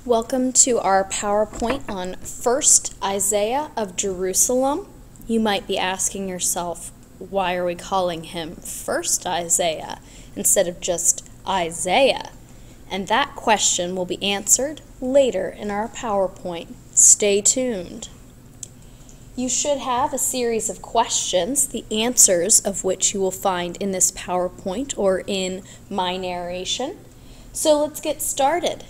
Welcome to our PowerPoint on 1st Isaiah of Jerusalem. You might be asking yourself, why are we calling him 1st Isaiah instead of just Isaiah? And that question will be answered later in our PowerPoint. Stay tuned. You should have a series of questions, the answers of which you will find in this PowerPoint or in my narration. So let's get started.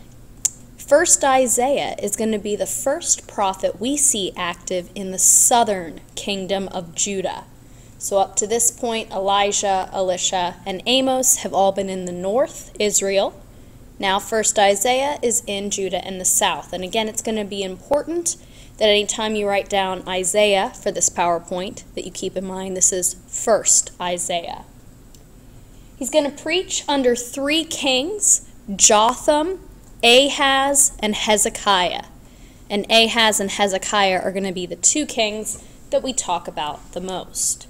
First Isaiah is going to be the first prophet we see active in the southern kingdom of Judah. So up to this point, Elijah, Elisha, and Amos have all been in the north, Israel. Now first Isaiah is in Judah in the south. And again, it's going to be important that anytime you write down Isaiah for this PowerPoint, that you keep in mind this is first Isaiah. He's going to preach under three kings, Jotham, Ahaz, and Hezekiah. And Ahaz and Hezekiah are going to be the two kings that we talk about the most.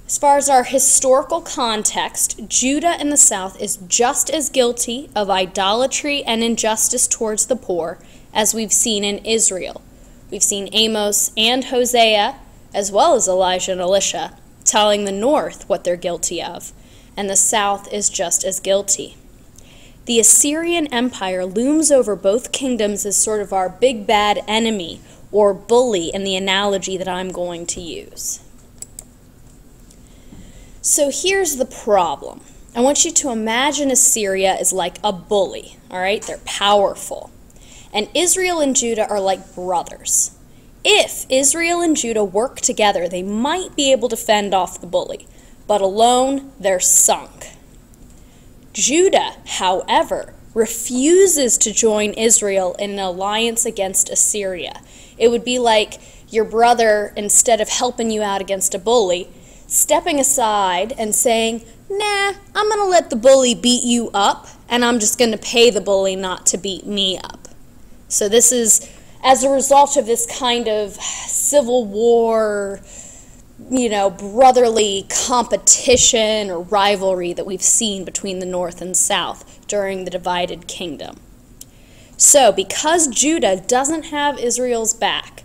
As far as our historical context, Judah in the south is just as guilty of idolatry and injustice towards the poor as we've seen in Israel. We've seen Amos and Hosea, as well as Elijah and Elisha, telling the north what they're guilty of, and the south is just as guilty. The Assyrian Empire looms over both kingdoms as sort of our big bad enemy, or bully in the analogy that I'm going to use. So here's the problem. I want you to imagine Assyria is like a bully, all right? They're powerful. And Israel and Judah are like brothers. If Israel and Judah work together, they might be able to fend off the bully, but alone, they're sunk. Judah, however, refuses to join Israel in an alliance against Assyria. It would be like your brother, instead of helping you out against a bully, stepping aside and saying, nah, I'm going to let the bully beat you up, and I'm just going to pay the bully not to beat me up. So this is as a result of this kind of civil war, brotherly competition or rivalry that we've seen between the north and south during the divided kingdom. So, because Judah doesn't have Israel's back,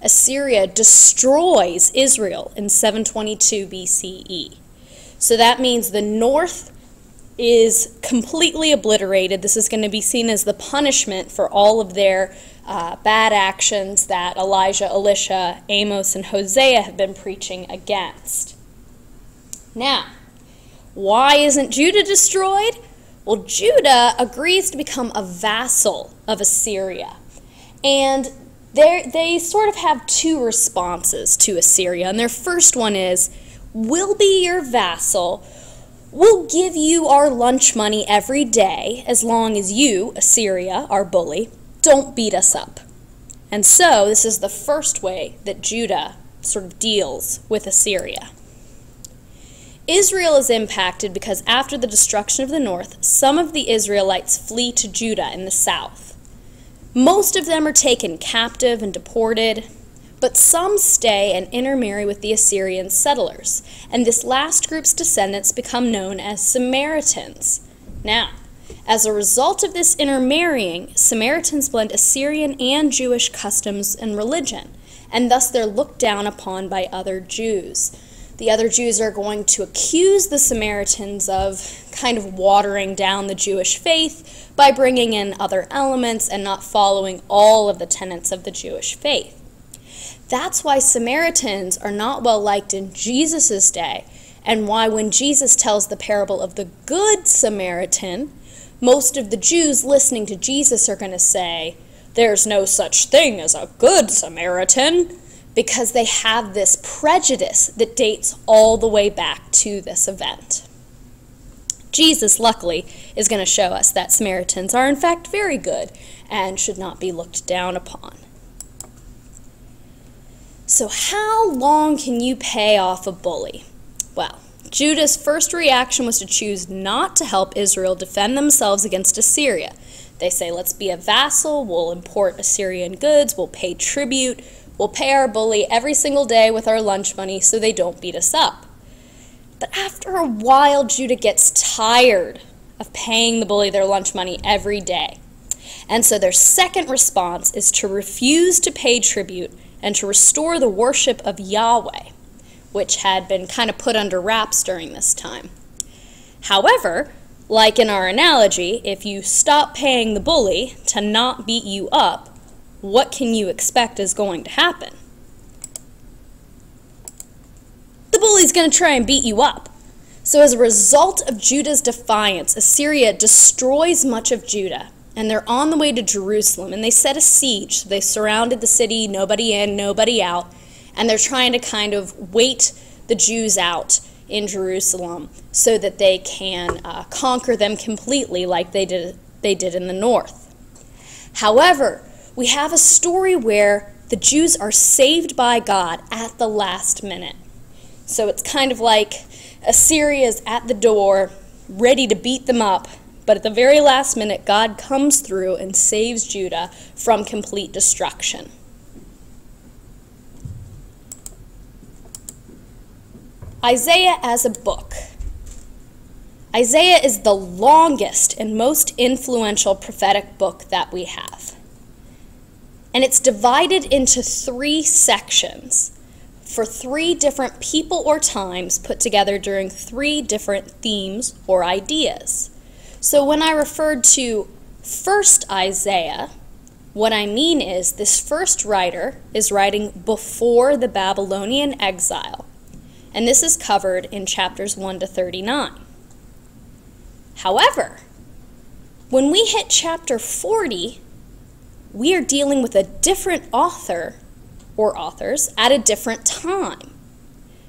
Assyria destroys Israel in 722 BCE. So that means the north is completely obliterated. This is going to be seen as the punishment for all of their bad actions that Elijah, Elisha, Amos, and Hosea have been preaching against. Now, why isn't Judah destroyed? Well, Judah agrees to become a vassal of Assyria. And they sort of have two responses to Assyria. And their first one is, we'll be your vassal. We'll give you our lunch money every day as long as you, Assyria, our bully, don't beat us up. And so this is the first way that Judah sort of deals with Assyria. Israel is impacted because after the destruction of the north, some of the Israelites flee to Judah in the south. Most of them are taken captive and deported, but some stay and intermarry with the Assyrian settlers, and this last group's descendants become known as Samaritans. Now, as a result of this intermarrying, Samaritans blend Assyrian and Jewish customs and religion, and thus they're looked down upon by other Jews. The other Jews are going to accuse the Samaritans of kind of watering down the Jewish faith by bringing in other elements and not following all of the tenets of the Jewish faith. That's why Samaritans are not well liked in Jesus' day, and why when Jesus tells the parable of the Good Samaritan, most of the Jews listening to Jesus are going to say, there's no such thing as a good Samaritan, because they have this prejudice that dates all the way back to this event. Jesus, luckily, is going to show us that Samaritans are in fact very good and should not be looked down upon. So how long can you pay off a bully? Well, Judah's first reaction was to choose not to help Israel defend themselves against Assyria. They say, let's be a vassal, we'll import Assyrian goods, we'll pay tribute, we'll pay our bully every single day with our lunch money so they don't beat us up. But after a while, Judah gets tired of paying the bully their lunch money every day. And so their second response is to refuse to pay tribute and to restore the worship of Yahweh, which had been kind of put under wraps during this time. However, like in our analogy, if you stop paying the bully to not beat you up, what can you expect is going to happen? The bully's going to try and beat you up. So as a result of Judah's defiance, Assyria destroys much of Judah, and they're on the way to Jerusalem, and they set a siege. They surrounded the city, nobody in, nobody out, and they're trying to kind of wait the Jews out in Jerusalem so that they can conquer them completely like they did in the north. However, we have a story where the Jews are saved by God at the last minute. So it's kind of like Assyria's at the door, ready to beat them up, but at the very last minute, God comes through and saves Judah from complete destruction. Isaiah as a book. Isaiah is the longest and most influential prophetic book that we have. And it's divided into 3 sections for 3 different people or times put together during 3 different themes or ideas. So when I referred to first Isaiah, what I mean is this first writer is writing before the Babylonian exile. And this is covered in chapters 1 to 39. However, when we hit chapter 40, we are dealing with a different author or authors at a different time.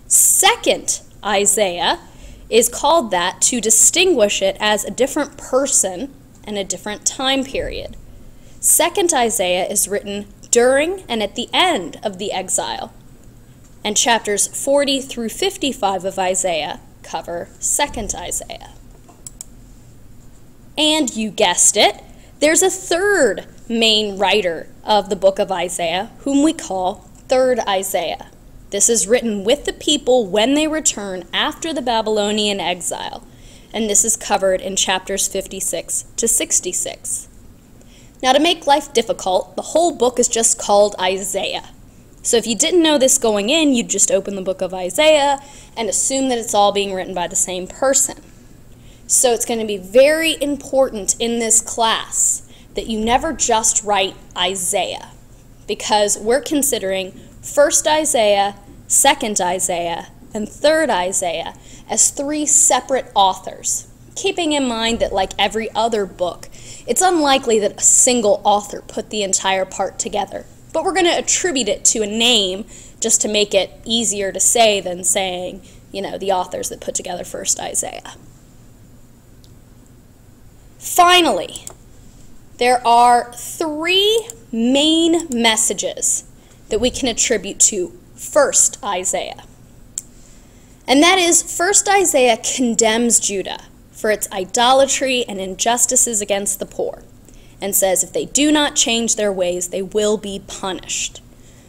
Second Isaiah is called that to distinguish it as a different person and a different time period. Second Isaiah is written during and at the end of the exile. And chapters 40 through 55 of Isaiah cover 2nd Isaiah. And you guessed it, there's a third main writer of the book of Isaiah, whom we call 3rd Isaiah. This is written with the people when they return after the Babylonian exile, and this is covered in chapters 56 to 66. Now, to make life difficult, the whole book is just called Isaiah. So if you didn't know this going in, you'd just open the book of Isaiah and assume that it's all being written by the same person. So it's going to be very important in this class that you never just write Isaiah, because we're considering 1st Isaiah, 2nd Isaiah, and 3rd Isaiah as 3 separate authors, keeping in mind that like every other book, it's unlikely that a single author put the entire part together. But we're going to attribute it to a name just to make it easier to say than saying, the authors that put together 1st Isaiah. Finally, there are 3 main messages that we can attribute to 1st Isaiah. And that is, 1st Isaiah condemns Judah for its idolatry and injustices against the poor, and says if they do not change their ways, they will be punished.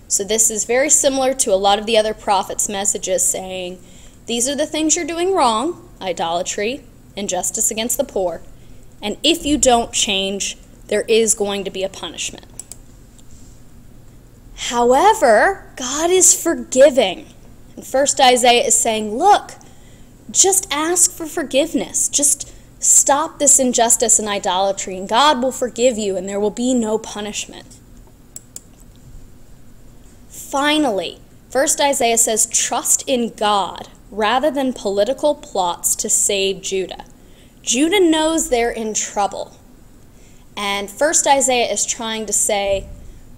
So this is very similar to a lot of the other prophets' messages saying, these are the things you're doing wrong, idolatry, injustice against the poor, and if you don't change, there is going to be a punishment. However, God is forgiving. And 1st Isaiah is saying, look, just ask for forgiveness. Just stop this injustice and idolatry, and God will forgive you, and there will be no punishment. Finally, 1st Isaiah says, trust in God rather than political plots to save Judah. Judah knows they're in trouble. And 1st Isaiah is trying to say,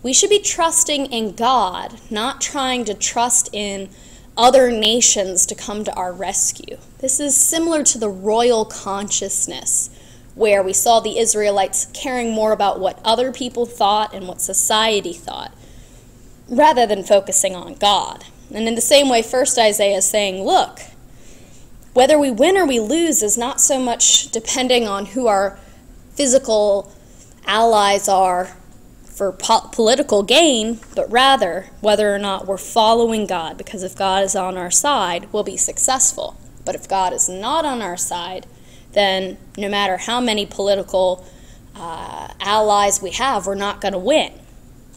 we should be trusting in God, not trying to trust in other nations to come to our rescue. This is similar to the royal consciousness, where we saw the Israelites caring more about what other people thought and what society thought, rather than focusing on God. And in the same way, 1st Isaiah is saying, look, whether we win or we lose is not so much depending on who our physical allies are for political gain, but rather whether or not we're following God, because if God is on our side, we'll be successful. But if God is not on our side, then no matter how many political allies we have, we're not going to win.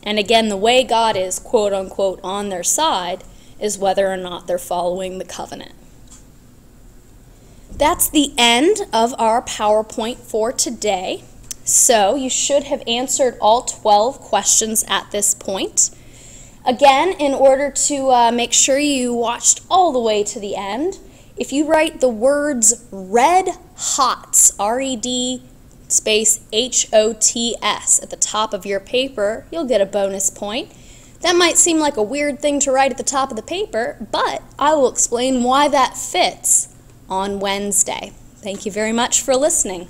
And again, the way God is, quote unquote, on their side is whether or not they're following the covenant. That's the end of our PowerPoint for today. So you should have answered all 12 questions at this point. Again, in order to make sure you watched all the way to the end, if you write the words red hots, R-E-D space H-O-T-S at the top of your paper, you'll get a bonus point. That might seem like a weird thing to write at the top of the paper, but I will explain why that fits on Wednesday. Thank you very much for listening.